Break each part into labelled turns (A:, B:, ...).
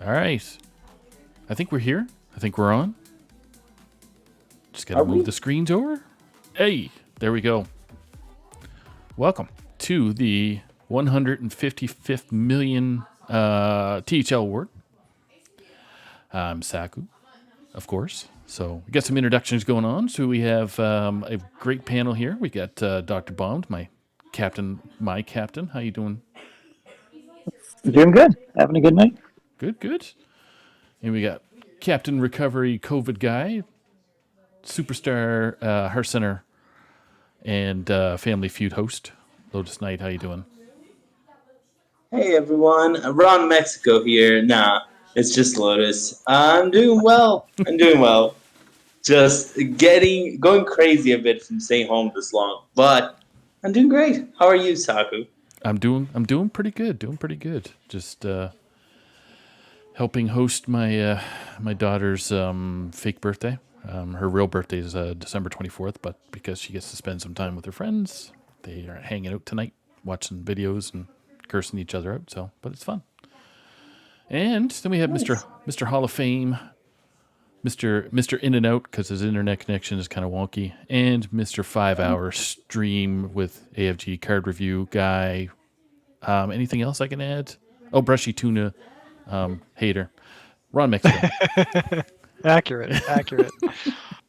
A: All right. I think we're here. I think we're on. Just got to
B: Are
A: move
B: we?
A: the screens over. Hey, there we go. Welcome to the 155th million THL award. I'm Saku, of course. So we got some introductions going on. So we have a great panel here. We got Dr. Bond, my captain. How you doing?
B: Doing good. Having a good night.
A: Good, good. And we got Captain Recovery COVID guy, superstar Heart Center and Family Feud host, Lotus Knight. How you doing?
C: Hey everyone, Ron Mexico here. Nah, it's just Lotus. I'm doing well. Just going crazy a bit from staying home this long, but I'm doing great. How are you, Saku?
A: I'm doing pretty good. Just helping host my daughter's fake birthday. Her real birthday is December 24th, but because she gets to spend some time with her friends, they are hanging out tonight, watching videos and cursing each other out. So, but it's fun. And then we have
B: Nice.
A: Mr. Hall of Fame, Mr. In and Out because his internet connection is kind of wonky, and Mr. 5 Hour Stream with AFG card review guy. Anything else I can add? Oh, Brushy Tuna hater. Ron Mexico.
D: Accurate.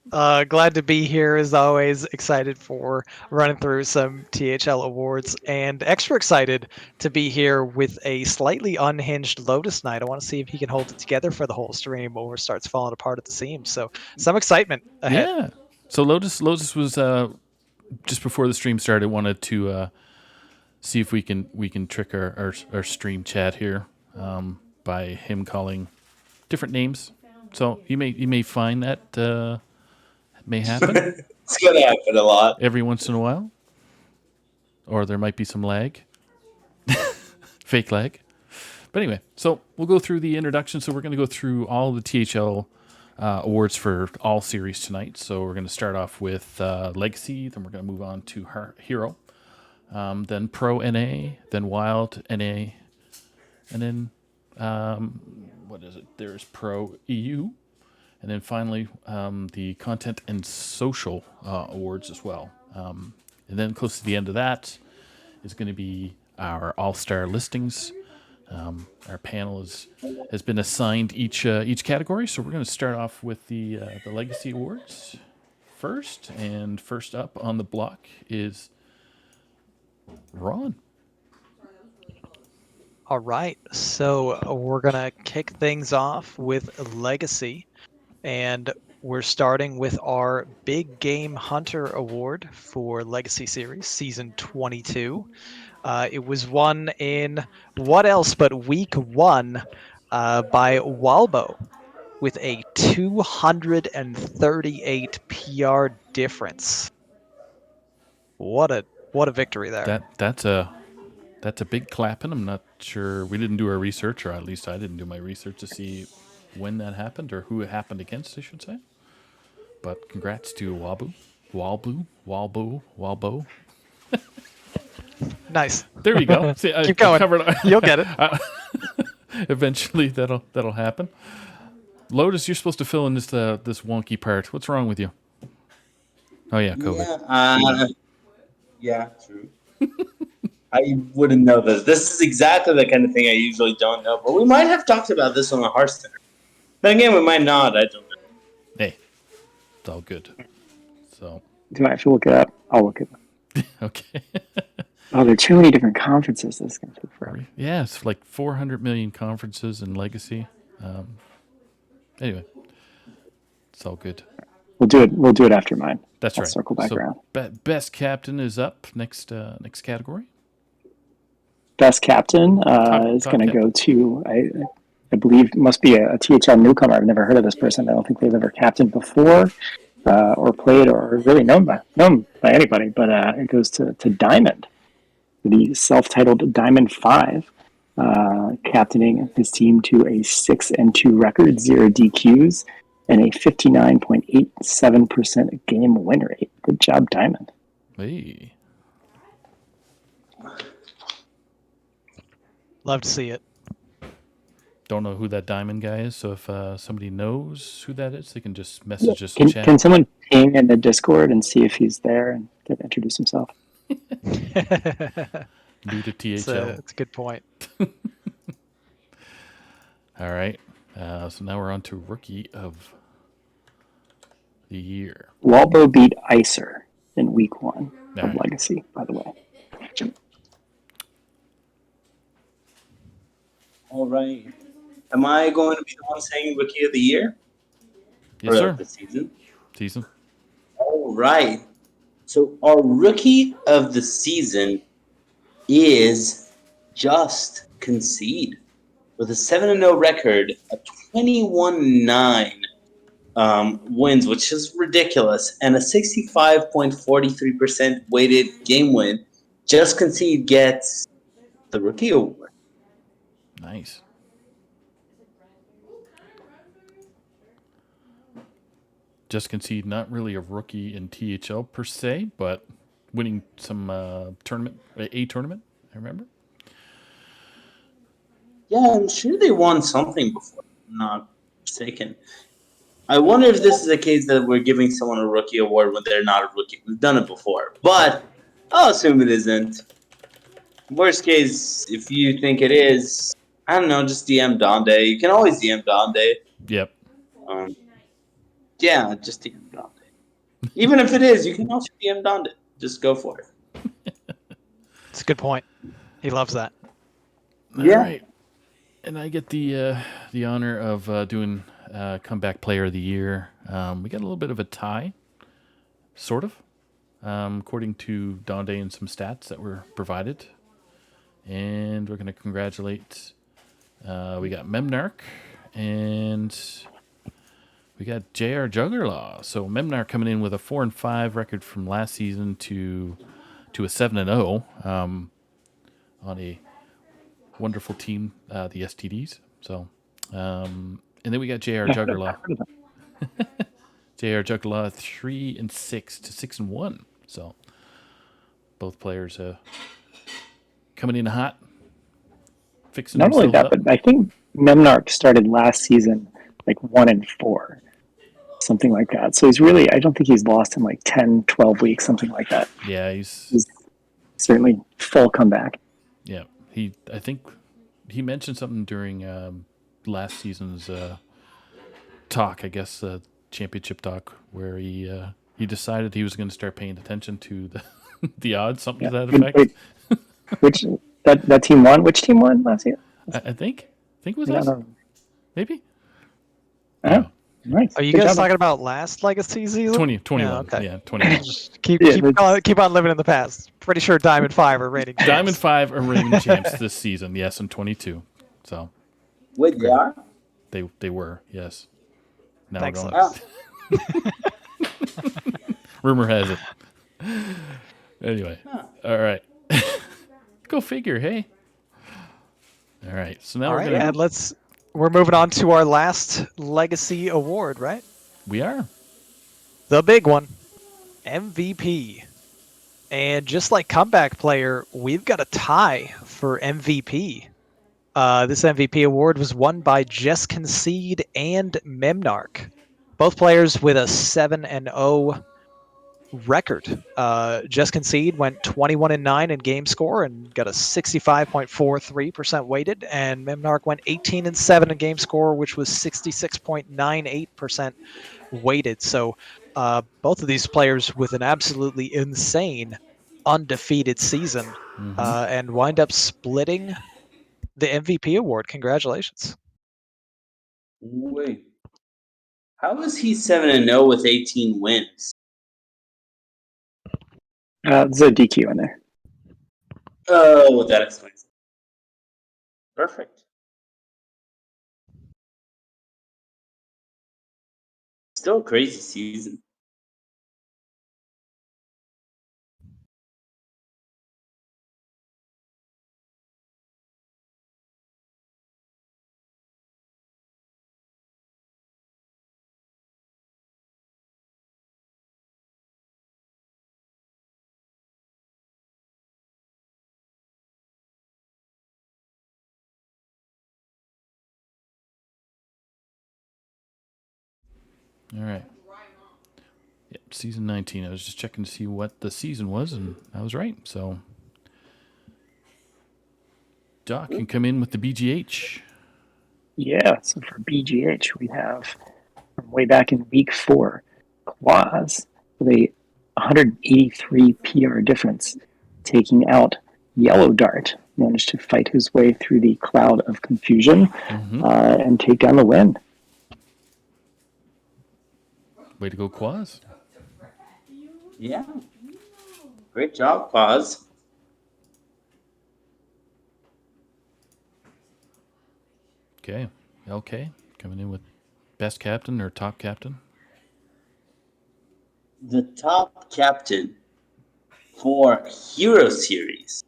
D: Glad to be here as always. Excited for running through some THL awards and extra excited to be here with a slightly unhinged Lotus Knight. I want to see if he can hold it together for the whole stream or starts falling apart at the seams. So some excitement ahead.
A: Yeah. So Lotus was just before the stream started. Wanted to see if we can trick our stream chat here by him calling different names. So you may find that may happen
C: It's gonna happen a lot.
A: every once in a while, or there might be some lag, fake lag. But anyway, so we'll go through the introduction. So we're going to go through all the THL awards for all series tonight. So we're going to start off with Legacy, then we're going to move on to Hero, then Pro NA, then Wild NA, and then what is it? There's Pro EU, and then finally the Content and Social awards as well. And then close to the end of that is going to be our All-Star listings. Our panel has been assigned each category, so we're going to start off with the Legacy Awards first. And first up on the block is Ron.
D: All right, so we're gonna kick things off with Legacy, and we're starting with our Big Game Hunter Award for Legacy Series Season 22. It was won in what else but Week 1 by Walbo with a 238 PR difference. What a victory there.
A: That's a big clapping. I'm not sure. We didn't do our research, or at least I didn't do my research to see when that happened or who it happened against, I should say. But congrats to Walbo.
D: Nice.
A: There you go. See,
D: Keep going. You'll get it.
A: Eventually, that'll happen. Lotus, you're supposed to fill in this wonky part. What's wrong with you? Oh yeah, COVID.
C: Yeah, true. I wouldn't know this. This is exactly the kind of thing I usually don't know, but we might have talked about this on the Hearthstone. Then again, we might not. I don't know.
A: Hey, it's all good. So
B: Do I have to look it up? I'll look it up.
A: okay.
B: Oh, there are too many different conferences. This is going to take forever.
A: Yeah, it's like 400 million conferences in Legacy. Anyway, it's all good.
B: We'll do it after mine.
A: That's
B: I'll
A: right.
B: circle back around.
A: Best captain is up next. Next category.
B: Best captain is going to go to, I believe, must be a THL newcomer. I've never heard of this person. I don't think they've ever captained before or played or really known by anybody. But it goes to Diamond, the self-titled Diamond 5, captaining his team to a 6-2 record, 0 DQs, and a 59.87% game win rate. Good job, Diamond.
A: Hey.
D: Love to see it.
A: Don't know who that diamond guy is, so if somebody knows who that is, they can just
B: Yeah.
A: message us in chat.
B: Can someone ping in the Discord and see if he's there and introduce himself?
A: New to
D: It's
A: THL.
D: a good point.
A: All right. So now we're on to Rookie of the Year.
B: Walbo beat Icer in week 1
A: All
B: of
A: right.
B: Legacy, by the way.
C: All right. Am I going to be the one saying Rookie of the Year?
A: Yes,
C: Or
A: sir.
C: of the season?
A: Season.
C: All right. So our Rookie of the Season is Just Concede. With a 7-0 record, a 21-9 wins, which is ridiculous, and a 65.43% weighted game win. Just Concede gets the Rookie Award.
A: Nice. Just Concede, not really a rookie in THL per se, but winning some tournament, a tournament, I remember.
C: Yeah, I'm sure they won something before, if I'm not mistaken. I wonder if this is a case that we're giving someone a rookie award when they're not a rookie. We've done it before, but I'll assume it isn't. Worst case, if you think it is, I don't know, just DM Donde. You can always DM Donde.
A: Yep.
C: Yeah, just DM Donde. Even if it is, you can also DM Donde. Just go for it.
D: It's a good point. He loves that.
A: All
C: Yeah.
A: right. And I get the honor of doing Comeback Player of the Year. We got a little bit of a tie, sort of, according to Donde and some stats that were provided. And we're going to congratulate. We got Memnarch and we got JR Juggerlaw. So Memnarch coming in with a 4-5 record from last season to a 7-0 on a wonderful team, the STDs. So, and then we got JR Juggerlaw. JR Juggerlaw 3-6 to 6-1. So both players coming in hot, fixing
B: Not only
A: themselves
B: that,
A: up.
B: but I think Memnarch started last season like 1-4, something like that. So he's really, I don't think he's lost in like 10, 12 weeks, something like that.
A: Yeah,
B: He's certainly full comeback.
A: yeah. I think he mentioned something during last season's talk, I guess, championship talk, where he decided he was going to start paying attention to the the odds, something
B: Yeah.
A: to that effect.
B: Wait, which that team won? Which team won last year?
A: I think it was
B: I don't
A: us,
B: know.
A: maybe.
B: Oh, nice.
D: Are you
B: Good
D: guys
B: job.
D: talking about last Legacy season?
A: 21.
D: Yeah, okay.
A: Yeah, 21.
D: Just
B: Yeah,
D: keep on living in the past. Pretty sure Diamond 5 are rating champs.
A: Diamond 5 are reigning champs this season, yes, in 22. So
C: Wait, they are?
A: they were, yes. Now
D: Thanks,
A: we're
C: Oh.
A: going. Rumor has it. Anyway, all right. Go figure, hey. All right, so now
D: All
A: we're
D: right,
A: gonna.
D: and we're moving on to our last Legacy award, right?
A: We are.
D: The big one, MVP. And just like Comeback Player, we've got a tie for MVP. This MVP award was won by Just Concede and Memnarch, both players with a 7-0 record. Just Concede went 21-9 in game score and got a 65.43% weighted, and Memnarch went 18-7 in game score, which was 66.98% weighted. So both of these players with an absolutely insane undefeated season and wind up splitting the MVP award. Congratulations.
C: Wait. How is he 7-0 with 18 wins?
B: there's a DQ in there.
C: Oh, that explains it. Perfect. Still a crazy season.
A: All right. Yep, season 19. I was just checking to see what the season was, and I was right. So, Doc can come in with the BGH.
B: Yeah, so for BGH, we have from way back in week 4, Quaz with a 183 PR difference, taking out Yellow Dart. Managed to fight his way through the cloud of confusion and take down the win.
A: Way to go, Quaz.
C: Yeah. Great job, Pause.
A: Okay. LK coming in with best captain or top captain.
C: The top captain for Hero Series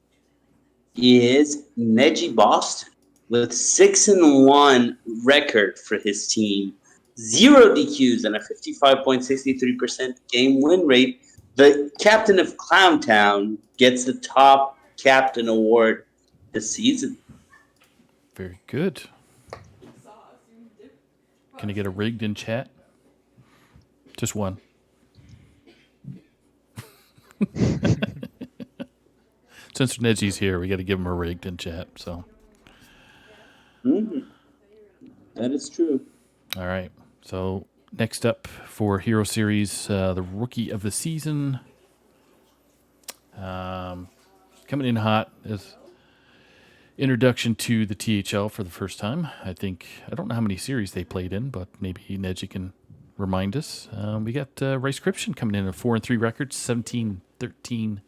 C: is Neji Boston with 6-1 record for his team, 0 DQs and a 55.63% game win rate. The captain of Clowntown gets the top captain award this season.
A: Very good. Can I get a rigged in chat? Just one. Since Neji's here, we got to give him a rigged in chat. So,
C: That is true.
A: all right. So next up for Hero Series, the Rookie of the Season. Coming in hot is introduction to the THL for the first time. I don't know how many series they played in, but maybe Neji can remind us. We got Ricescription coming in at 4-3 records, 17-13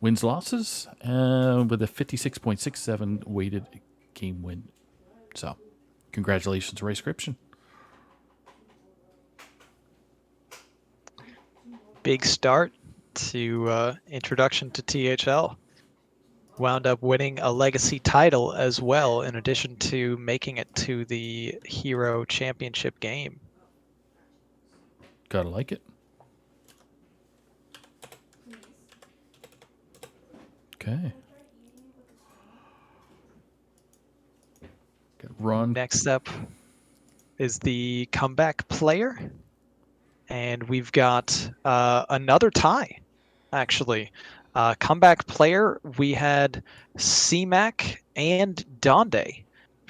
A: wins losses, with a 56.67 weighted game win. So, congratulations, Ricescription.
D: Big start to introduction to THL. Wound up winning a legacy title as well, in addition to making it to the Hero Championship game.
A: Gotta like it. Okay. Got Ron.
D: Next up is the comeback player. And we've got another tie, actually. Comeback player, we had CMAC and Donde,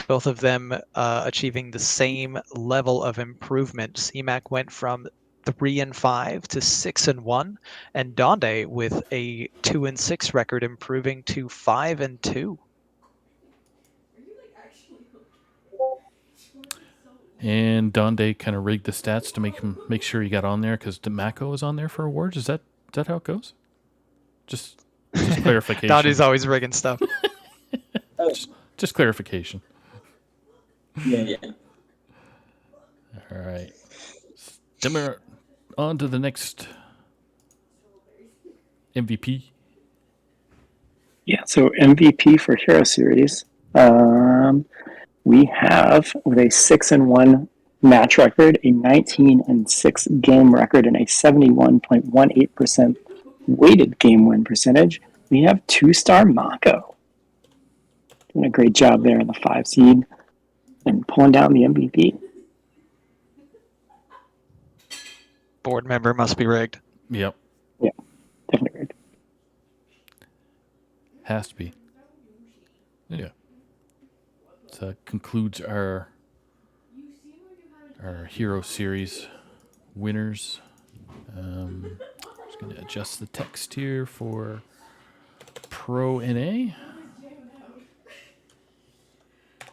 D: both of them achieving the same level of improvement. CMAC went from 3-5 to 6-1, and Donde with a 2-6 record improving to 5-2.
A: And Donde kind of rigged the stats to make sure he got on there because DeMaco is on there for awards. Is that how it goes? Just clarification.
D: Donde's always rigging stuff.
A: just clarification.
C: Yeah.
A: All right. Then we're on to the next MVP.
B: Yeah, so MVP for Hero Series. We have with a 6-1 match record, a 19-6 game record, and a 71.18% weighted game win percentage. We have 2-star Mako. Doing a great job there in the 5 seed and pulling down the MVP.
D: Board member must be rigged.
A: Yep.
B: Yeah, definitely rigged.
A: Has to be. Yeah. So that concludes our Hero Series winners. Just going to adjust the text here for Pro NA.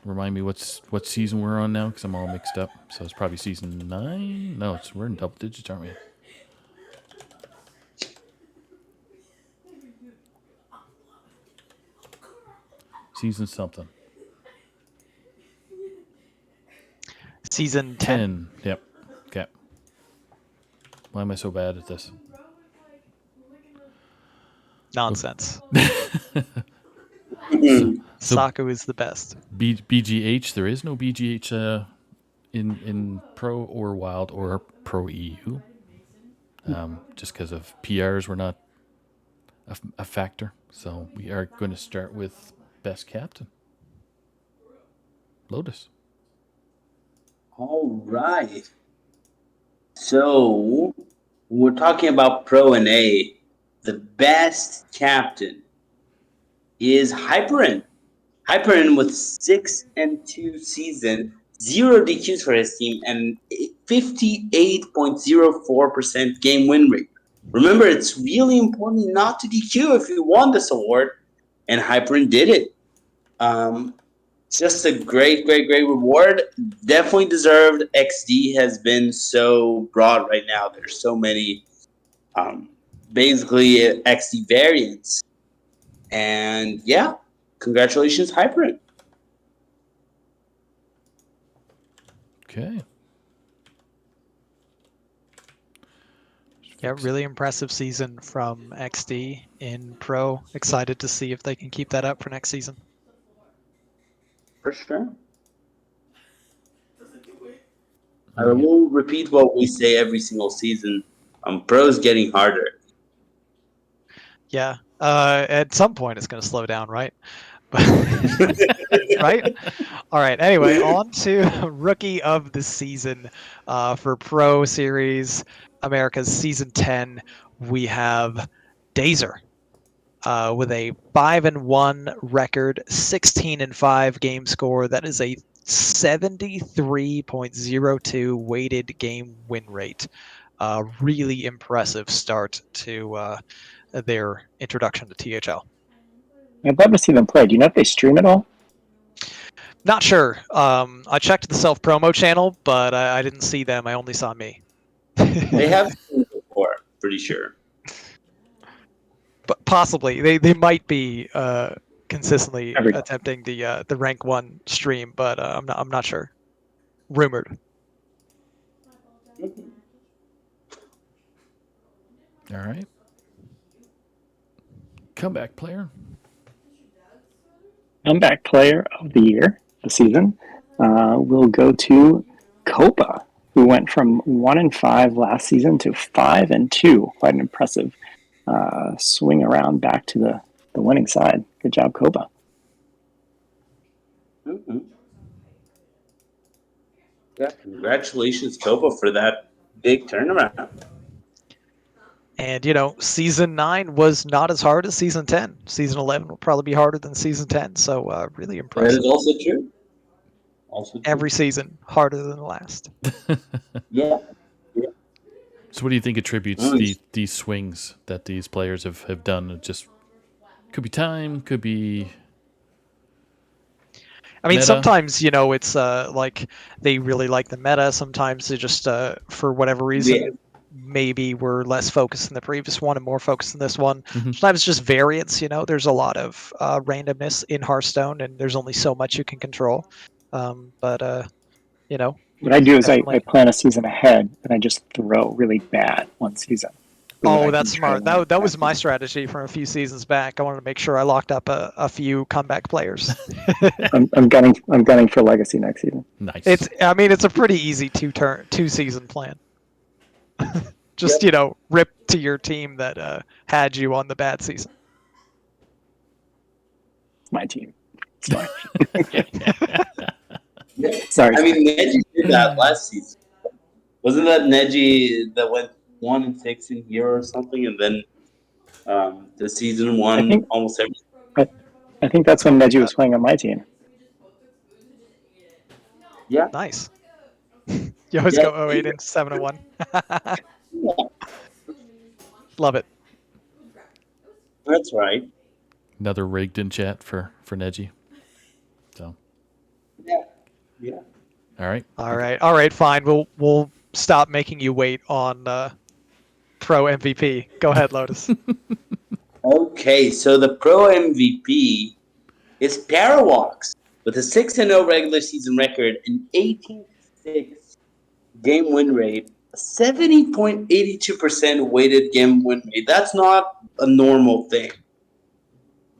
A: Remind me what season we're on now, because I'm all mixed up. So it's probably season 9. No, we're in double digits, aren't we? Season something.
D: Season 10.
A: Yep. Okay. Why am I so bad at this?
D: Nonsense.
A: So
D: Saku is the best.
A: BGH, there is no BGH in Pro or Wild or Pro EU. Just because of PRs were not a factor. So we are going to start with best captain. Lotus.
C: All right. So we're talking about Pro and A. The best captain is Hyperin. Hyperin with 6-2 season, 0 DQs for his team, and 58.04% game win rate. Remember, it's really important not to DQ if you won this award, and Hyperin did it. Just a great reward. Definitely deserved. XD has been so broad right now. There's so many, basically XD variants, and yeah, congratulations, Hyperin.
A: Okay.
D: Yeah, really impressive season from XD in Pro. Excited to see if they can keep that up for next season.
C: For sure. I will repeat what we say every single season. Pro's getting harder.
D: Yeah, at some point it's going to slow down, right? Right? All right. Anyway, on to Rookie of the Season for Pro Series America's Season 10. We have Dazer with a 5-1 record, 16-5 game score. That is a 73.02 weighted game win rate. Really impressive start to their introduction to THL.
B: I'd love to see them play. Do you know if they stream at all?
D: Not sure. I checked the self promo channel, but I didn't see them. I only saw me.
C: They have seen it before, pretty sure.
D: But possibly they might be consistently
B: Every-
D: attempting the rank 1 stream, but I'm not sure. Rumored.
A: All right. Comeback player.
B: Comeback player of the year, the season, will go to Copa, who went from 1-5 last season to 5-2. Quite an impressive swing around back to the winning side. Good job, Copa.
C: Mm-hmm. Yeah, congratulations, Copa, for that big turnaround.
D: And, Season 9 was not as hard as Season 10. Season 11 will probably be harder than Season 10, so really impressive.
C: That is also true.
D: Every season, harder than the last.
C: Yeah.
A: So what do you think attributes these swings that these players have done? It just could be time, could be
D: I mean,
A: meta.
D: sometimes, it's like they really like the meta. Sometimes they just, for whatever reason, maybe we're less focused in the previous one and more focused in this one.
A: Mhm.
D: Sometimes it's just variance, there's a lot of randomness in Hearthstone and there's only so much you can control. But
B: What I do is I
D: definitely.
B: plan a season ahead and I just throw really bad one season. so that I
D: Oh,
B: can
D: that's
B: try
D: smart.
B: to win
D: That was
B: next
D: my
B: season.
D: strategy from a few seasons back. I wanted to make sure I locked up a few comeback players.
B: I'm gunning for Legacy next season.
A: Nice.
D: It's a pretty easy two season plan. Just rip to your team that had you on the bad season.
B: It's my team. It's fine.
C: Yeah.
B: Sorry.
C: I mean, Neji did that last season. Wasn't that Neji that went 1-6 in here or something, and then the season won almost everything?
B: I think that's when Neji was playing on my team.
C: Yeah.
D: Nice. You always go 08 and 7-1. Love it.
C: That's right.
A: Another rigged in chat for Neji. So.
C: Yeah.
A: All right.
D: All right. Fine. We'll stop making you wait on Pro MVP. Go ahead, Lotus.
C: Okay, so the Pro MVP is Parawax with a 6-0 regular season record, an 18-6 game win rate, a 70.82% weighted game win rate. That's not a normal thing.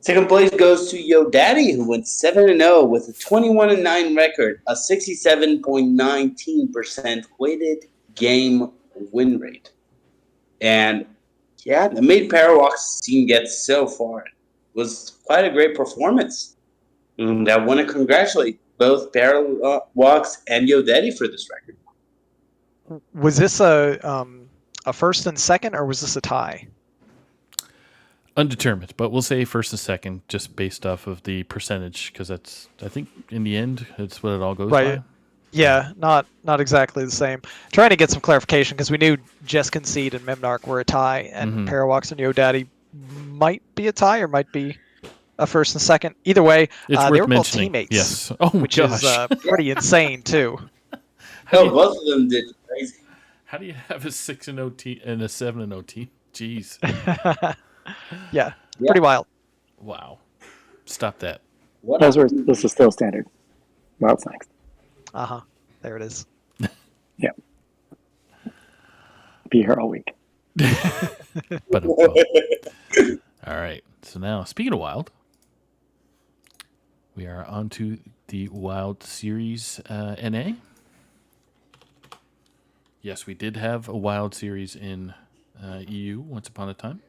C: Second place goes to Yo Daddy, who went 7-0 with a 21-9 record, a 67.19% weighted game win rate. And yeah, that made Parawax's team get so far. It was quite a great performance. And I want to congratulate both Parallax and Yodetti for this record.
D: Was this a first and second, or was this a tie?
A: Undetermined, but we'll say first and second just based off of the percentage because that's, I think, in the end, it's what it all goes
D: Right.
A: by.
D: Yeah, not exactly the same. Trying to get some clarification because we knew Just Concede and Memnarch were a tie, and Parallax and Yodaddy might be a tie or might be a first and second. Either way,
A: It's
D: they
A: worth
D: were both
A: mentioning.
D: teammates.
A: Yes. Oh my
D: which
A: gosh.
D: is pretty insane too.
C: No, both of them did crazy.
A: How do you have a 6-0 team and a 7-0 team? Jeez.
D: Yeah, pretty wild.
A: Wow. Stop that.
B: This is still standard. Wild's next.
D: There it is.
B: Yeah. Be here all week.
A: But all right. So now, speaking of Wild, we are on to the Wild Series NA. Yes, we did have a Wild Series in EU once upon a time.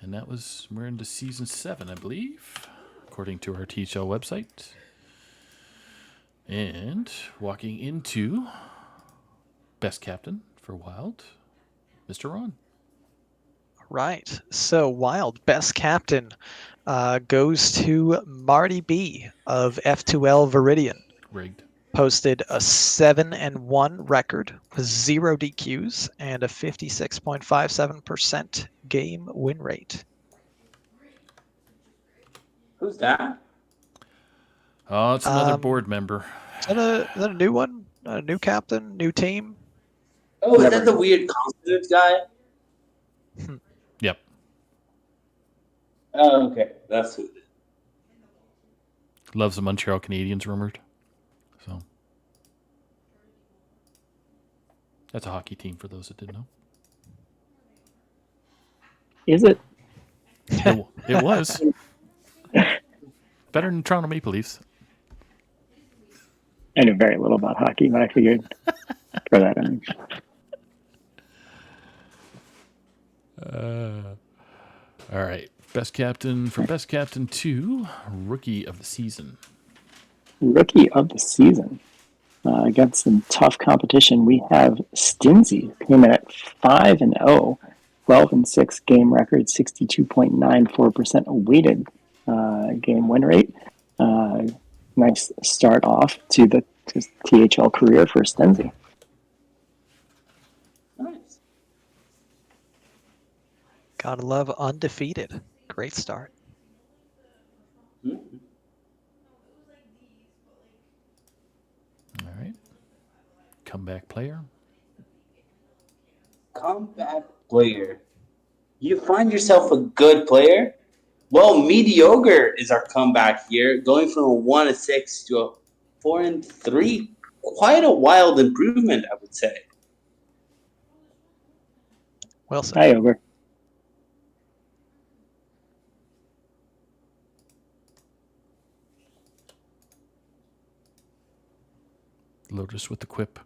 A: And that was, we're into season 7, I believe, according to our THL website. And walking into best captain for Wild, Mr. Ron.
D: Right. So Wild best captain goes to Marty B of F2L Viridian.
A: Rigged.
D: Posted a 7-1 record with 0 DQs and a 56.57% game win rate.
C: Who's that?
A: Oh, it's another board member.
D: Is that a new one? A new captain? New team?
C: Oh, is that the weird consonant guy?
A: Yep.
C: Oh, okay. That's who it is.
A: Loves the Montreal Canadiens, rumored. So that's a hockey team for those that didn't know.
B: Is it?
A: It was. Better than Toronto Maple Leafs.
B: I knew very little about hockey, but I figured for that.
A: All right. Best captain 2, rookie of the season.
B: Rookie of the season. Against some tough competition, we have Stinzy, came in at 5-0, 12-6 game record, 62.94% weighted game win rate. Nice start off to the THL career for Stinzy.
C: Nice.
D: Gotta love undefeated. Great start.
C: Mm-hmm.
A: All right. Comeback player.
C: Comeback player. You find yourself a good player? Well, mediocre is our comeback here, going from a 1-6 to a 4-3. Quite a wild improvement, I would say.
D: Well said.
B: Hi, Ogre.
A: Lotus with the quip.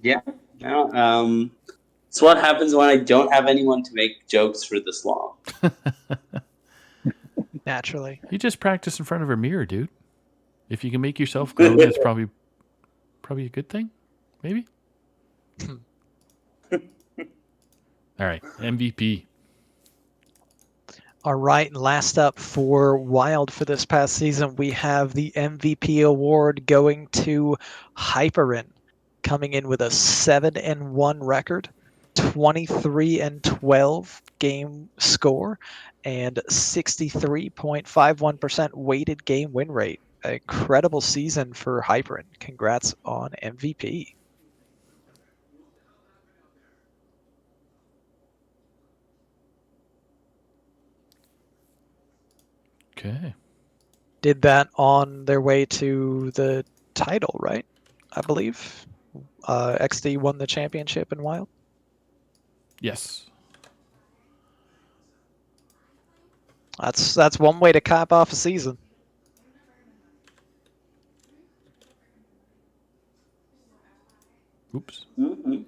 C: Yeah. No, it's what happens when I don't have anyone to make jokes for this long.
D: Naturally.
A: You just practice in front of a mirror, dude. If you can make yourself glow, that's probably a good thing. Maybe. All right. MVP.
D: All right, and last up for Wild for this past season, we have the MVP award going to Hyperin, coming in with a 7-1 record, 23-12 game score, and 63.51% weighted game win rate. An incredible season for Hyperin. Congrats on MVP.
A: Okay.
D: Did that on their way to the title, right? I believe. XD won the championship in Wild.
A: Yes.
D: That's one way to cap off a season.
A: Oops.
C: Mm-hmm.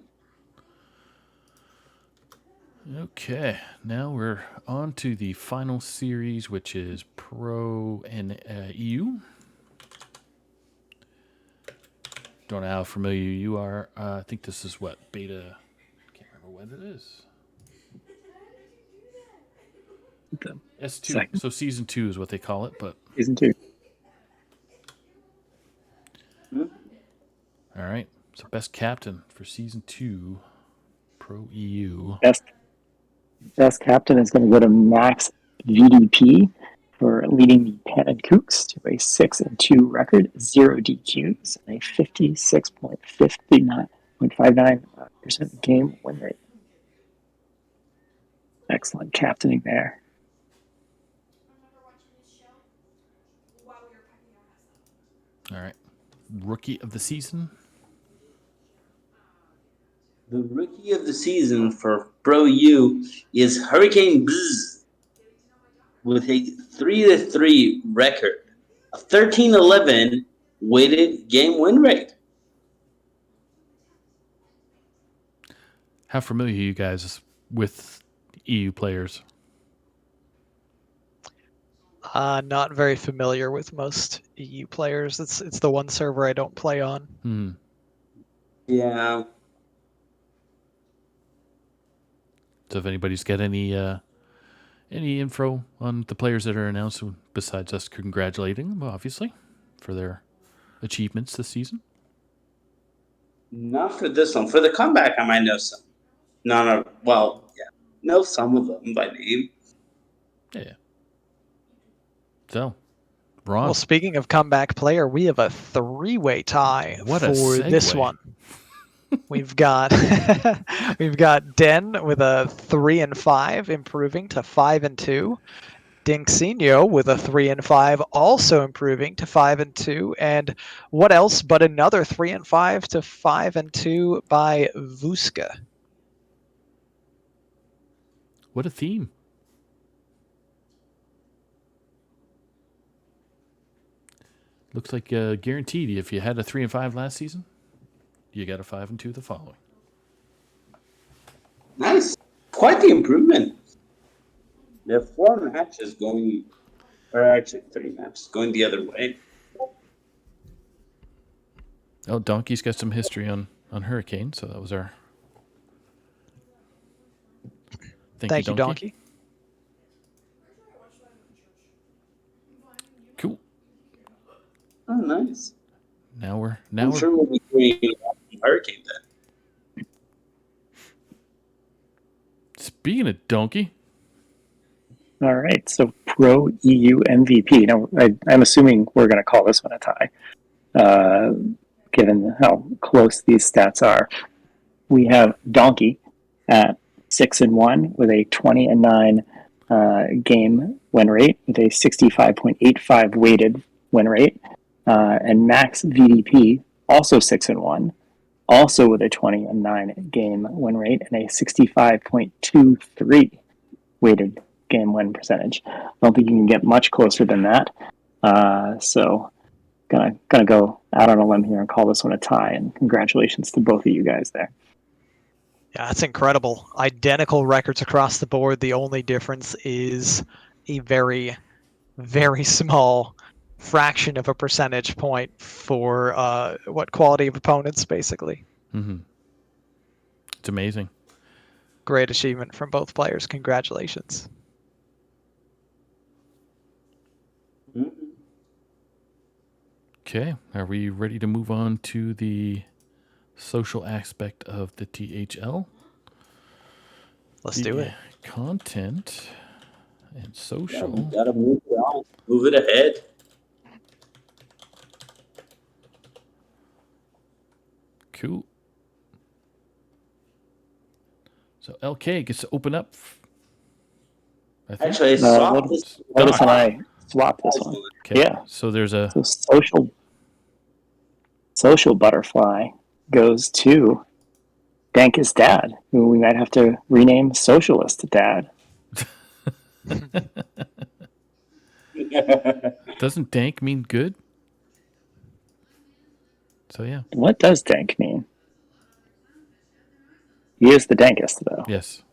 A: Okay, now we're on to the final series, which is Pro and EU. Don't know how familiar you are. I think this is what, beta? Can't remember when it is.
B: The
A: S2.
B: second
A: So season 2 is what they call it, but
B: season 2.
A: all right. So best captain for season 2, Pro EU.
B: Best captain is going to go to Max VDP for leading the Pan and Kooks to a 6-2 record, 0 DQs, and a 56.59% game win rate. Excellent captaining there.
A: All right. Rookie of the season.
C: The rookie of the season for Pro U is Hurricane Bzz with a 3-3 record, a 13-11 weighted game win rate.
A: How familiar are you guys with EU players?
D: Not very familiar with most EU players. It's the one server I don't play on.
C: Yeah.
A: So if anybody's got any info on the players that are announced, besides us congratulating them, obviously, for their achievements this season?
C: Not for this one. For the comeback, I might know some. No. Well, yeah. Know some of them by name.
A: Yeah. So, Ron.
D: Well, speaking of comeback player, we have a three-way tie
A: What a
D: for this
A: segue.
D: one. We've got Den with a 3-5, improving to 5-2. Dinxinho with a 3-5, also improving to 5-2. And what else but another 3-5 to 5-2 by Vuska.
A: What a theme. Looks like guaranteed if you had a 3-5 last season, you got a 5-2 the following.
C: Nice. Quite the improvement. There are 4 matches going, or actually 3 matches going the other way.
A: Oh, Donkey's got some history on Hurricane, so that was our...
D: Thank you, Donkey.
A: Cool.
C: Oh, nice.
A: Now
C: I'm
A: we're
C: sure we'll be doing Hurricane then.
A: speaking of Donkey.
B: All right, so Pro EU MVP. Now, I'm assuming we're going to call this one a tie, given how close these stats are. We have Donkey at 6-1 with a 20-9 game win rate with a 65.85 weighted win rate, and Max VDP also 6-1, also with a 20-9 game win rate and a 65.23 weighted game win percentage. I don't think you can get much closer than that. So gonna go out on a limb here and call this one a tie. And congratulations to both of you guys there.
D: Yeah, that's incredible. Identical records across the board. The only difference is a very, very small fraction of a percentage point for what quality of opponents, basically.
A: Mm-hmm. It's amazing.
D: Great achievement from both players. Congratulations.
A: Okay, are we ready to move on to the social aspect of the THL?
D: Let's do it.
A: Content and social.
C: Yeah, we gotta move it on. Move it ahead.
A: Cool. So LK gets to open up. I think.
C: Actually, I swapped this.
B: Lotus and I swapped this one.
A: Okay.
B: Yeah.
A: So there's a
B: So social butterfly goes to Dank's dad, who we might have to rename Socialist Dad.
A: Doesn't dank mean good? So yeah.
B: What does Dank mean? He is the dankest, though.
A: Yes.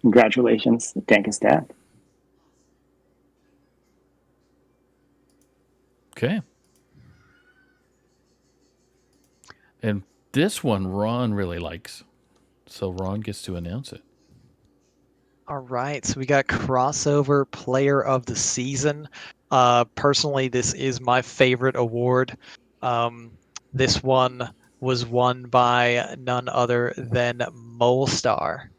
B: Congratulations, Dankus Dad.
A: Okay. And this one Ron really likes. So Ron gets to announce it.
D: All right, so we got crossover player of the season. Personally, this is my favorite award. This one was won by none other than Molestar,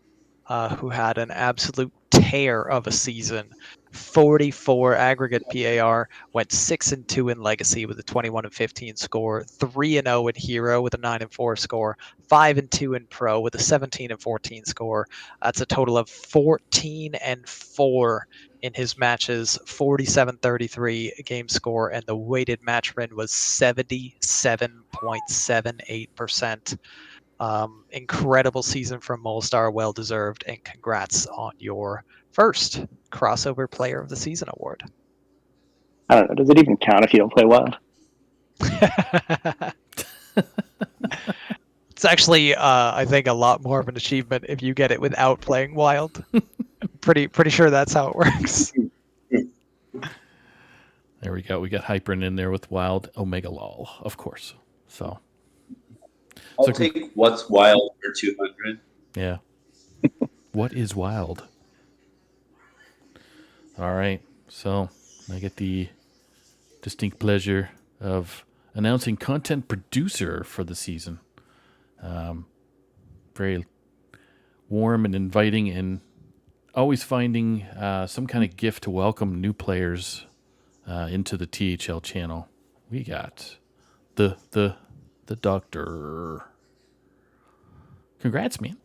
D: who had an absolute tear of a season. 44 aggregate PAR, went 6-2 in Legacy with a 21-15 score, 3-0 in Hero with a 9-4 score, 5-2 in Pro with a 17-14 score. That's a total of 14-4 in his matches, 47-33 game score, and the weighted match win was 77.78%. Incredible season from Molestar, well deserved, and congrats on your first crossover player of the season award.
B: I don't know. Does it even count if you don't play Wild?
D: It's actually, I think, a lot more of an achievement if you get it without playing Wild. Pretty sure that's how it works.
A: There we go. We got Hypern in there with Wild Omega Lol, of course. So
C: I'll take what's wild for 200.
A: Yeah. What is wild? All right. So I get the distinct pleasure of announcing content producer for the season. Very warm and inviting, and always finding some kind of gift to welcome new players into the THL channel. We got the doctor. Congrats, man.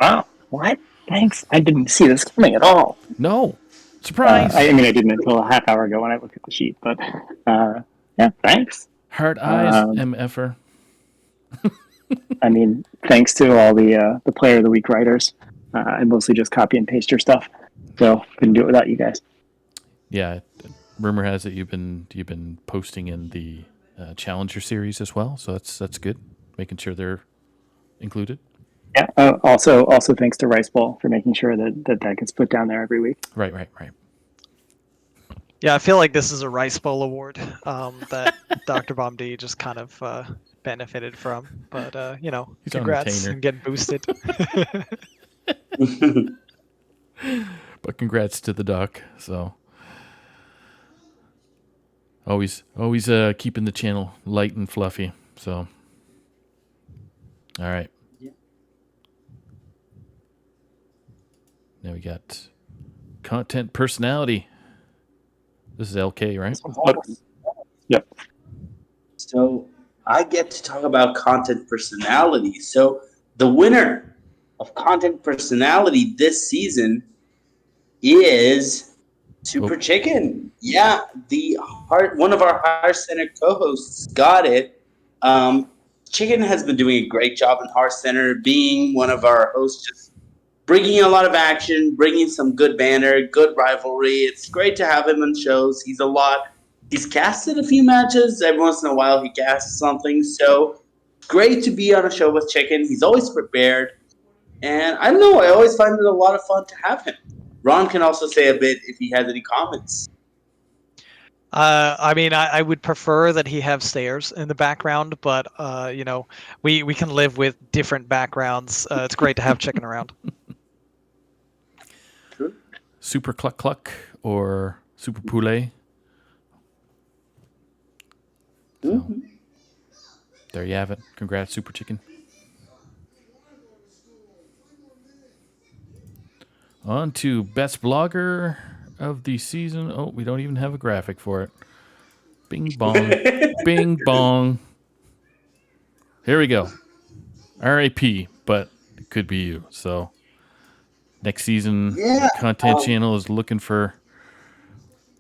B: Wow. What? Thanks. I didn't see this coming at all.
A: No. Surprise.
B: I mean, I didn't until a half hour ago when I looked at the sheet, but yeah, thanks.
A: Heart eyes, MFer.
B: I mean, thanks to all the player of the week writers. I mostly just copy and paste your stuff, so couldn't do it without you guys.
A: Yeah, rumor has it you've been posting in the Challenger series as well, so that's good. Making sure they're included.
B: Yeah. Also, thanks to Rice Bowl for making sure that gets put down there every week.
A: Right.
D: Yeah, I feel like this is a Rice Bowl award that Dr. Bomb D just kind of benefited from. But,
A: He's
D: congrats
A: on
D: and getting boosted.
A: But congrats to the doc. So always keeping the channel light and fluffy. So all right.
C: Yeah.
A: Now we got content personality. This is LK, right?
B: Yep.
C: So I get to talk about content personality. So the winner of content personality this season is Super Chicken. Yeah, one of our Hearth Center co-hosts got it. Chicken has been doing a great job in Hearth Center, being one of our hosts, just bringing a lot of action, bringing some good banner, good rivalry. It's great to have him on shows. He's casted a few matches. Every once in a while he casts something. So great to be on a show with Chicken. He's always prepared. And I don't know, I always find it a lot of fun to have him. Ron can also say a bit if he has any comments.
D: I mean, I would prefer that he have stairs in the background, but we can live with different backgrounds. It's great to have Chicken around.
C: True.
A: Super Cluck Cluck or Super Poulet. So, there you have it. Congrats, Super Chicken. On to best blogger of the season. Oh, we don't even have a graphic for it. Bing bong. Bing bong. Here we go. RAP, but it could be you. So next season, the content channel is looking for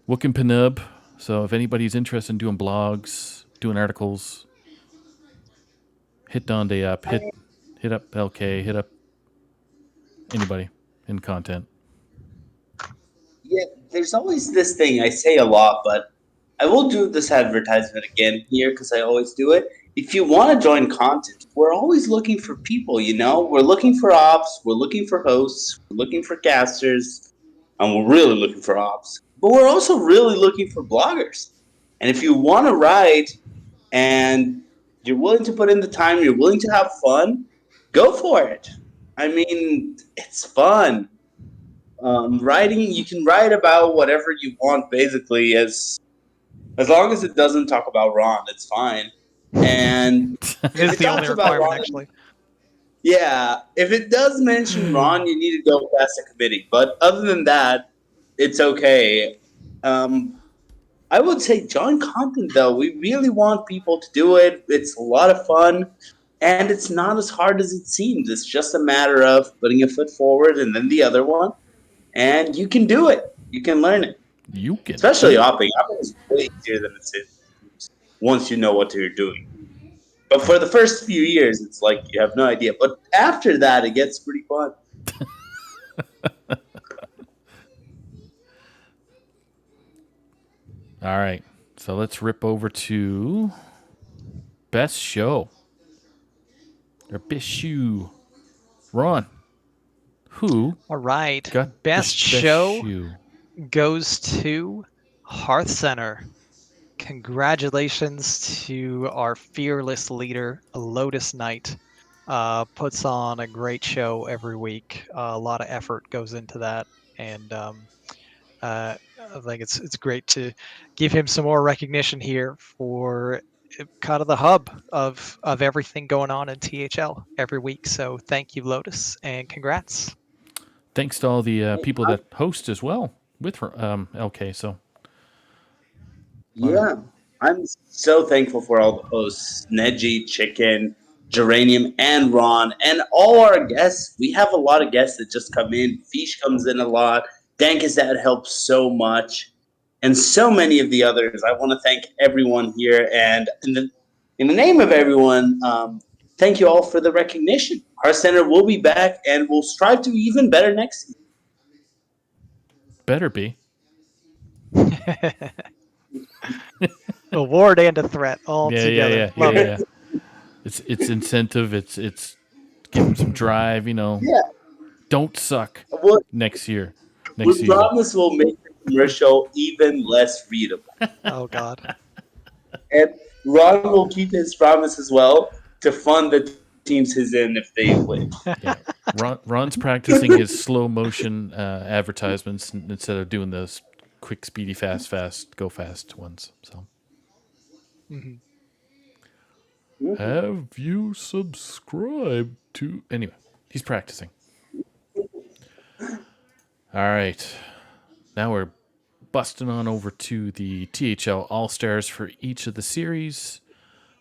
A: Wookin' Penub. So if anybody's interested in doing blogs, doing articles, hit Donde up, hit up LK, hit up anybody in content.
C: Yeah, there's always this thing I say a lot, but I will do this advertisement again here because I always do it. if you want to join content, we're always looking for people, you know? We're looking for ops, we're looking for hosts, we're looking for casters, and we're really looking for ops. But we're also really looking for bloggers. And if you want to write and you're willing to put in the time, you're willing to have fun, go for it. I mean, it's fun. Writing, you can write about whatever you want, basically, as long as it doesn't talk about Ron, it's fine. And
D: It
C: if
D: is
C: it
D: the only
C: talks about
D: requirement,
C: Ron,
D: actually.
C: yeah, if it does mention Ron, you need to go past the committee. But other than that, it's okay. Um, I would say join content though. We really want people to do it. It's a lot of fun, and it's not as hard as it seems. It's just a matter of putting a foot forward and then the other one, and you can do it. You can learn it.
A: You can
C: Especially
A: do it.
C: opping. Opping is way easier than it seems once you know what you're doing. But for the first few years, it's like you have no idea. But after that, it gets pretty fun.
A: All right. So let's rip over to best show. Or best shoe. Ron, who
D: All right.
A: got
D: Best
A: the best
D: show
A: shoe?
D: goes to Hearth Center. Congratulations to our fearless leader, Lotus Knight. Puts on a great show every week. A lot of effort goes into that, and I think it's great to give him some more recognition here for kind of the hub of everything going on in THL every week. So thank you, Lotus, and congrats.
A: Thanks to all the people that host as well with LK. So,
C: Yeah, I'm so thankful for all the hosts, Neji, Chicken, Geranium, and Ron, and all our guests. We have a lot of guests that just come in. Fish comes in a lot. Dankazad helps so much, and so many of the others. I want to thank everyone here, and in the name of everyone, thank you all for the recognition. Our center will be back, and we'll strive to be even better next season.
A: better be.
D: Award and a threat all
A: Yeah,
D: together. Love it.
A: yeah. It's incentive. It's give them some drive.
C: Yeah,
A: Don't suck
C: we'll,
A: next year, next
C: we
A: season.
C: promise we'll make the commercial even less readable.
D: Oh God.
C: And Ron will keep his promise as well to fund the teams he's in if they win.
A: Yeah, Ron's practicing his slow motion advertisements instead of doing those quick, speedy, fast, go fast ones. So,
D: Mhm.
A: have you subscribed to? Anyway, he's practicing. All right, now we're busting on over to the THL All Stars for each of the series.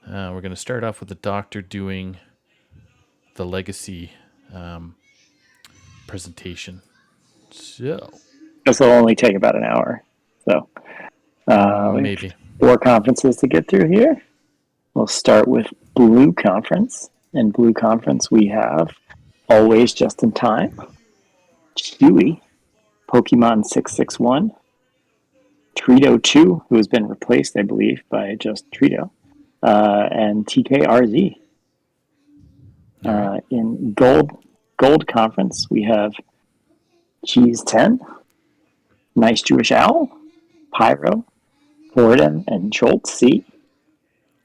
A: We're going to start off with the doctor doing the legacy presentation. So,
B: This will only take about an hour. So we have
A: maybe.
B: 4 conferences to get through here. We'll start with Blue Conference. In Blue Conference, we have Always Just in Time, Chewy, Pokemon 661, Trito 2, who has been replaced, I believe, by just Trito, and TKRZ.
A: Right.
B: In Gold Conference, we have Cheese 10, Nice Jewish Owl, Pyro, Florida, and Jolt C.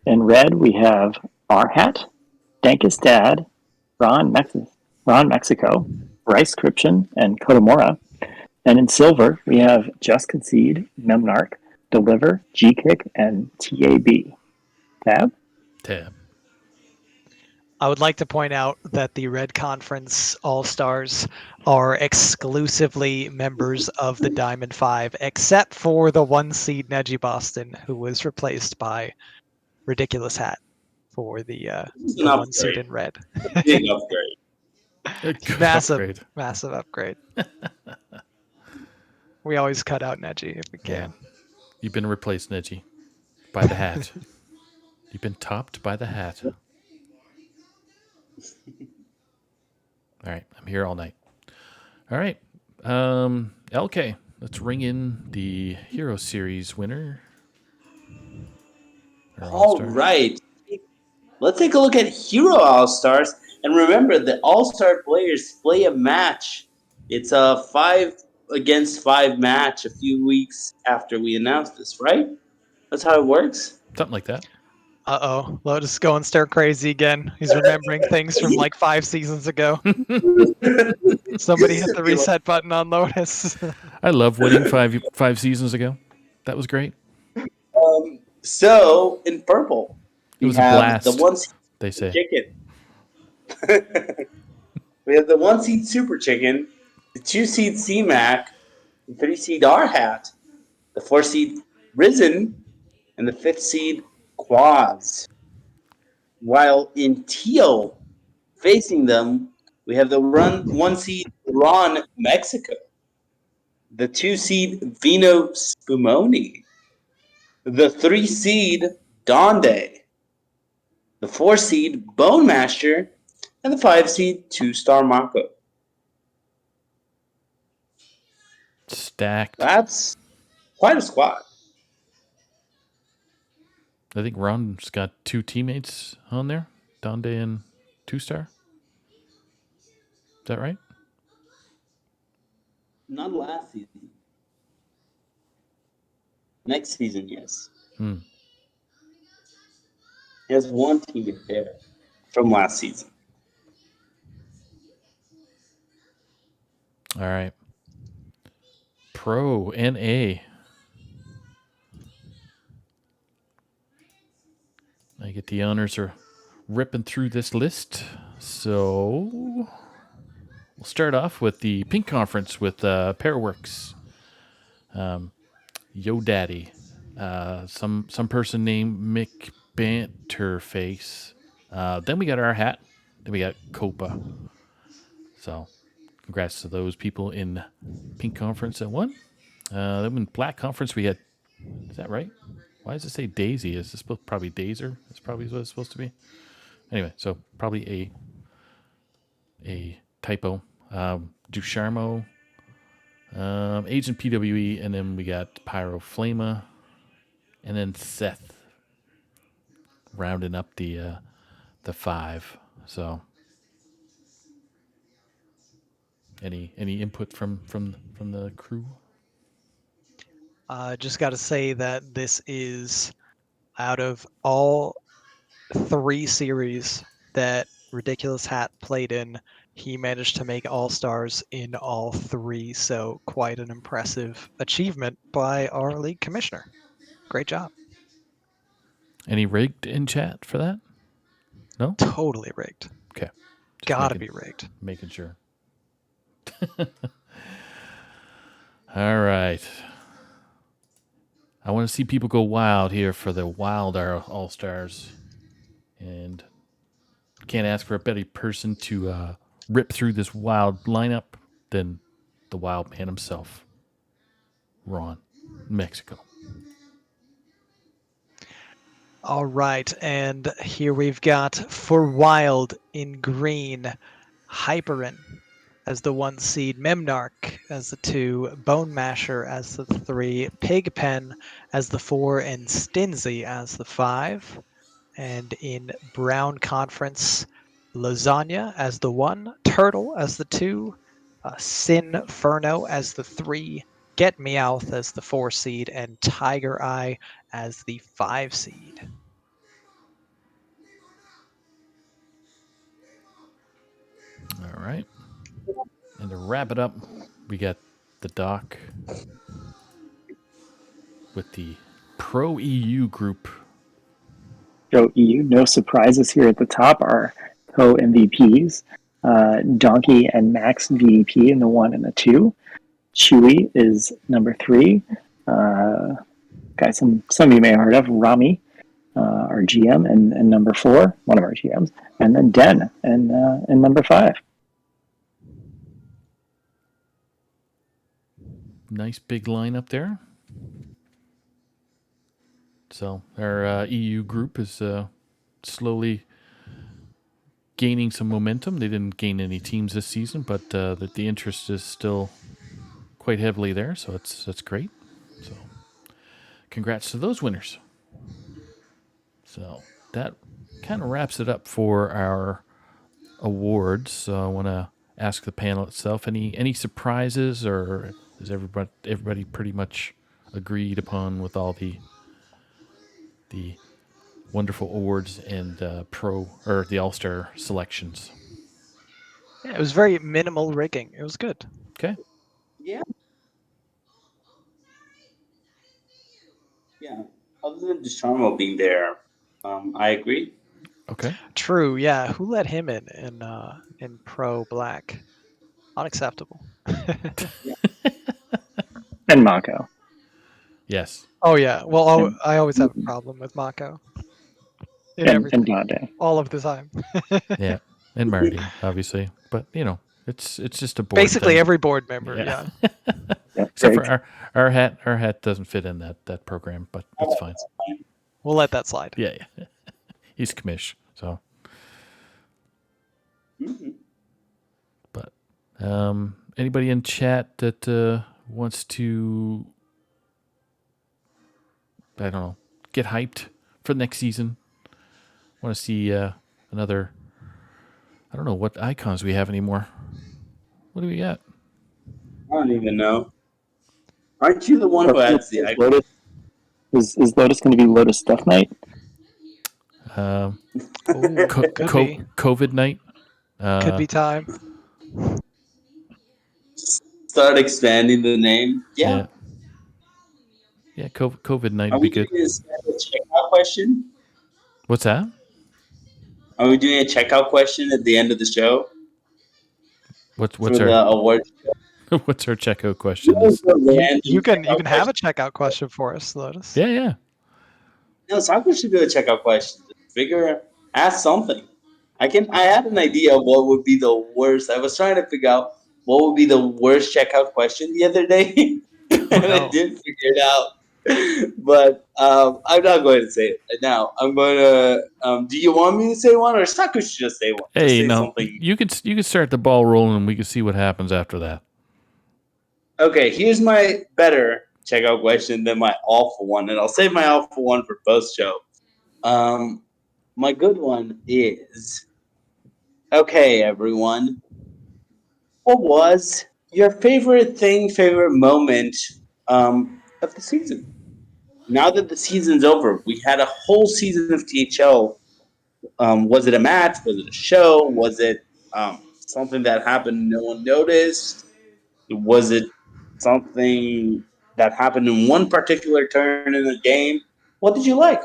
B: In red, we have Arhat, Dankus Dad, Ron Mexico, Bryce Krypton, and Kodomora. And in silver, we have Just Concede, Memnarch, Deliver, G-Kick, and TAB. Tab?
A: Tab.
D: I would like to point out that the Red Conference All Stars are exclusively members of the Diamond Five, except for the 1 seed Neji Boston, who was replaced by Ridiculous Hat for the
C: This is an
D: 1 seed
C: upgrade.
D: in red.
C: Big upgrade.
A: A good
D: Massive,
A: upgrade.
D: massive upgrade. We always cut out Neji if we
A: Yeah.
D: can.
A: You've been replaced, Neji, by the hat. You've been topped by the hat. All right, I'm here all night. All right, LK, let's ring in the Hero Series winner. Or
C: All
A: All-Star.
C: right. let's take a look at Hero All-Stars. And remember, the All-Star players play a match. It's a 5-against-5 match a few weeks after we announced this, right? That's how it works.
A: Something like that.
D: Uh-oh, Lotus is going stir crazy again. He's remembering things from like 5 seasons ago. Somebody hit the reset button on Lotus.
A: I love winning five seasons ago. That was great.
C: So in purple,
A: It
C: we
A: was a
C: have the
A: blast,
C: one seed
A: they say.
C: chicken. We have the 1-seed Super Chicken, the 2-seed C-Mac, the 3-seed R-Hat, the 4-seed Risen, and the 5th-seed Quads. While in teal, facing them, we have the 1-seed Ron Mexico, the 2-seed Vino Spumoni, the 3-seed Donde, the 4-seed Bone Master, and the 5-seed 2-star Mako.
A: Stacked.
C: That's quite a squad.
A: I think Ron's got 2 teammates on there, Donde and 2-star. Is that right?
C: Not last season. Next season, yes.
A: Hmm.
C: He has one teammate there from last season.
A: All right. Pro NA. I get the honors of ripping through this list. So we'll start off with the Pink Conference with Pairworks. Yo Daddy. Some person named Mick Banterface. Then we got our hat. Then we got Copa. So congrats to those people in Pink Conference that won. Then in Black Conference we had. Is that right? Why does it say Daisy? Is this probably Dazer? That's probably what it's supposed to be. Anyway, so probably a typo. Ducharmo, Agent PWE, and then we got Pyro Flama, and then Seth rounding up the 5. So any input from the crew?
D: Just got to say that this is out of all 3 series that Ridiculous Hat played in, he managed to make All-Stars in all 3, so quite an impressive achievement by our league commissioner. Great job.
A: Any rigged in chat for that? No?
D: Totally rigged.
A: Okay.
D: Gotta be rigged.
A: Making sure. All right. I want to see people go wild here for the Wild All-Stars. And can't ask for a better person to rip through this wild lineup than the wild man himself, Ron, Mexico.
D: All right, and here we've got for Wild in green, Hyperin as the 1 seed, Memnarch as the 2, Bone Masher as the 3, Pigpen as the 4, and Stinzy as the 5. And in Brown Conference, Lasagna as the 1, Turtle as the 2, Sinferno as the 3, Get Meowth as the 4 seed, and Tiger Eye as the 5 seed.
A: All right. And to wrap it up, we got the doc with the Pro EU group.
B: Pro EU, no surprises here at the top are co-MVPs. Donkey and Max VP in the 1 and the 2. Chewy is number 3. Guy some of you may have heard of, Rami, our GM, and number 4, one of our GMs, and then Den and number 5.
A: Nice big line up there. So our EU group is slowly gaining some momentum. They didn't gain any teams this season, but the interest is still quite heavily there. So that's great. So congrats to those winners. So that kind of wraps it up for our awards. So I want to ask the panel itself: any surprises, or is everybody pretty much agreed upon with all the wonderful awards and pro or the All-Star selections?
D: Yeah, it was very minimal rigging. It was good.
A: Okay.
C: Yeah. Yeah. Other than Descharmo being there, I agree.
A: Okay.
D: True. Yeah. Who let him in pro black? Unacceptable.
B: And Mako.
A: Yes.
D: Oh yeah. Well,
B: And,
D: I always have a problem with Mako in
B: and
D: everything,
B: Dade.
D: all of the time.
A: Yeah. And Marty, obviously, but it's just a board
D: Basically
A: thing.
D: every board member.
A: Yeah.
D: Yeah.
B: Yeah,
A: Except
B: Greg.
A: for our hat. Our hat doesn't fit in that program, but that's fine.
D: We'll let that slide.
A: Yeah. He's commish. So,
C: Mhm.
A: but anybody in chat that wants to, I don't know, get hyped for the next season? Want to see another? I don't know what icons we have anymore. What do we got?
C: I don't even know. Aren't you the one who adds the icon?
B: Lotus, is Lotus going to be Lotus Death Knight?
A: Um,
D: Ooh, could be.
A: COVID night.
D: Could be time.
C: Start expanding the name.
A: Yeah.
C: Yeah.
A: Yeah. COVID night
C: Are
A: would be
C: we
A: good.
C: doing a checkout question?
A: What's that?
C: Are we doing a checkout question at the end of the show
A: What's
C: for
A: our
C: the award?
A: what's our checkout
C: You
A: question?
C: know,
A: Is
C: it's a
D: You
C: random
D: you can
C: checkout
D: have
C: question.
D: a checkout question for us, Lotus.
A: yeah.
C: No, Soccer should do a checkout question. Ask something. I had an idea of what would be the worst. I was trying to figure out what would be the worst checkout question the other day, and
D: Oh
C: I
D: no.
C: didn't figure it out. But I'm not going to say it now. I'm going to. Do you want me to say one, or Soccer should just say one? Just
A: Hey,
C: say
A: no,
C: something.
A: you could start the ball rolling, and we can see what happens after that.
C: Okay, here's my better checkout question than my awful one, and I'll save my awful one for post show. Um, my good one is okay, everyone. What was your favorite moment of the season? Now that the season's over, we had a whole season of THL. Was it a match? Was it a show? Was it something that happened no one noticed? Was it something that happened in one particular turn in the game? What did you like?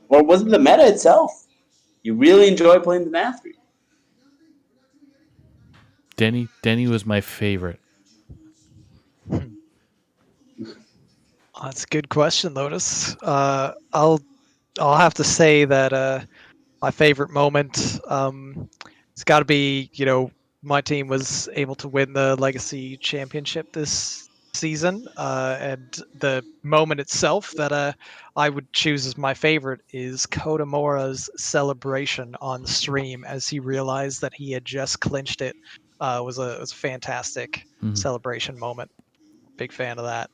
C: Or was it the meta itself? You really enjoy playing the Math 3?
A: Denny was my favorite.
D: That's a good question, Lotus. I'll have to say that my favorite moment, it's got to be, my team was able to win the Legacy Championship this season, and the moment itself that I would choose as my favorite is Kodamora's celebration on stream as he realized that he had just clinched it. Was a fantastic celebration moment. Big fan of that.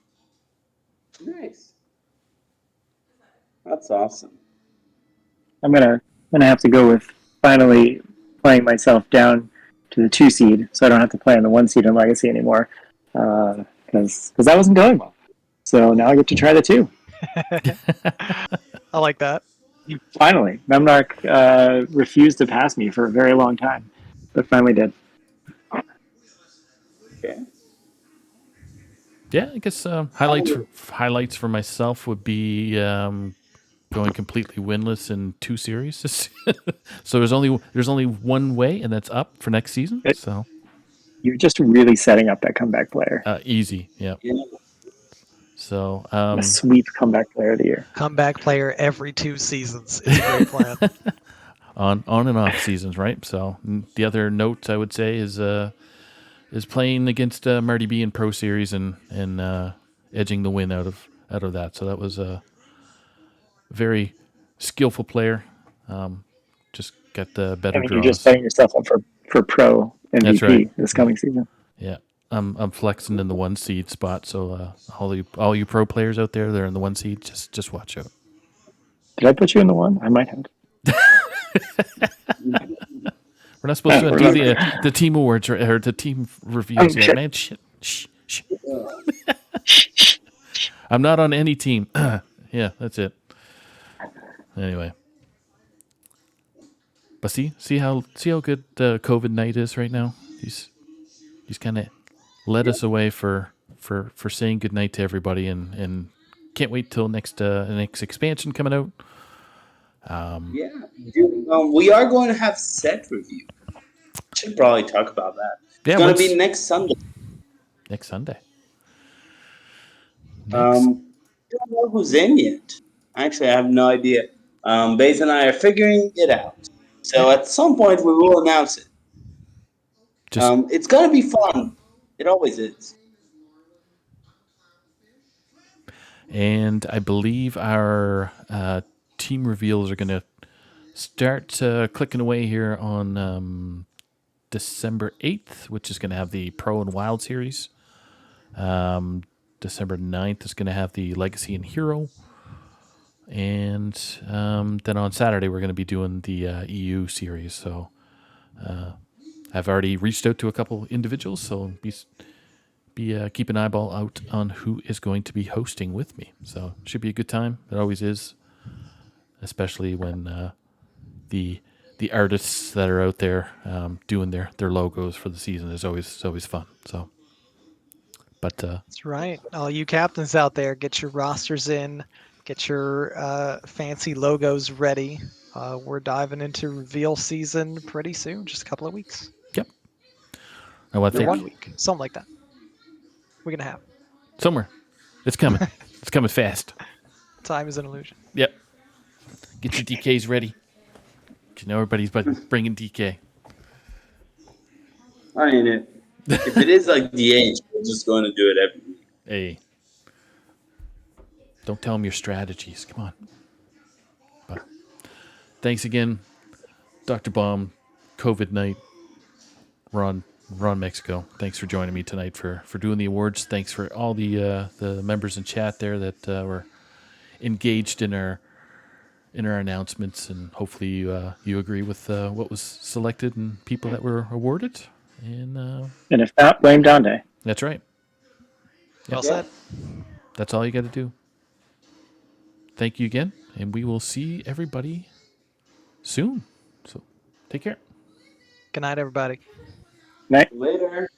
C: Nice. That's awesome.
B: I'm gonna have to go with finally playing myself down to the 2 seed, so I don't have to play on the 1 seed in Legacy anymore, because that wasn't going well. So now I get to try the 2.
D: I like that.
B: Finally, Memnarch refused to pass me for a very long time, but finally did.
C: Okay.
A: Yeah, I guess highlights for myself would be going completely winless in 2 series. So there's only one way, and that's up for next season. So
B: You're just really setting up that comeback player.
A: easy, yeah.
C: Yeah.
A: So
B: A sweep comeback player of the year.
D: Comeback player every 2 seasons is a great plan.
A: on and off seasons, right? So the other note I would say is playing against Marty B in Pro Series and edging the win out of that. So that was a very skillful player. Just got the
B: I
A: better
B: mean, you're just
A: draws.
B: setting yourself up for pro
A: That's
B: MVP
A: right.
B: this coming season.
A: Yeah, I'm flexing in the 1 seed spot. So all you pro players out there, they're in the 1 seed. Just watch out.
B: Did I put you in the 1? I might have.
A: We're not supposed to do the team awards or the team reviews yet, man. Shit. Shh. I'm not on any team. Yeah, that's it. Anyway. But see how good COVID night is right now. He's kind of led us away for saying goodnight to everybody, and can't wait till next expansion coming out.
C: Yeah, dude, we are going to have set review. Should probably talk about that. It's going to be next Sunday.
A: Next Sunday.
C: Don't know who's in yet. Actually, I have no idea. Baze and I are figuring it out. So at some point we will announce it. It's going to be fun. It always is.
A: And I believe our team reveals are going to start clicking away here on December 8th, which is going to have the Pro and Wild series. December 9th is going to have the Legacy and Hero. And then on Saturday, we're going to be doing the EU series. So I've already reached out to a couple individuals, so keep an eyeball out on who is going to be hosting with me. So it should be a good time. It always is, especially when the artists that are out there doing their logos for the season is always fun. So, but
D: that's right. All you captains out there, get your rosters in, get your fancy logos ready. We're diving into reveal season pretty soon, just a couple of weeks.
A: Yep. Now I think
D: 1 week, something like that. We're gonna have
A: somewhere. It's coming. It's coming fast.
D: time is an illusion.
A: Yep. Get your DKs ready. You know everybody's bringing DK.
C: I mean, if it is like DH, we're just going to do it every week.
A: Hey. Don't tell them your strategies. Come on. But thanks again, Dr. Baum, COVID night. We're on Mexico. Thanks for joining me tonight for doing the awards. Thanks for all the members in chat there that were engaged in our announcements, and hopefully you agree with what was selected and people that were awarded. And
B: if not, blame Donde.
A: That's right.
D: Yep. Well said.
A: That's all you got to do. Thank you again, and we will see everybody soon. So take care.
D: Good night, everybody.
B: Night.
C: Later.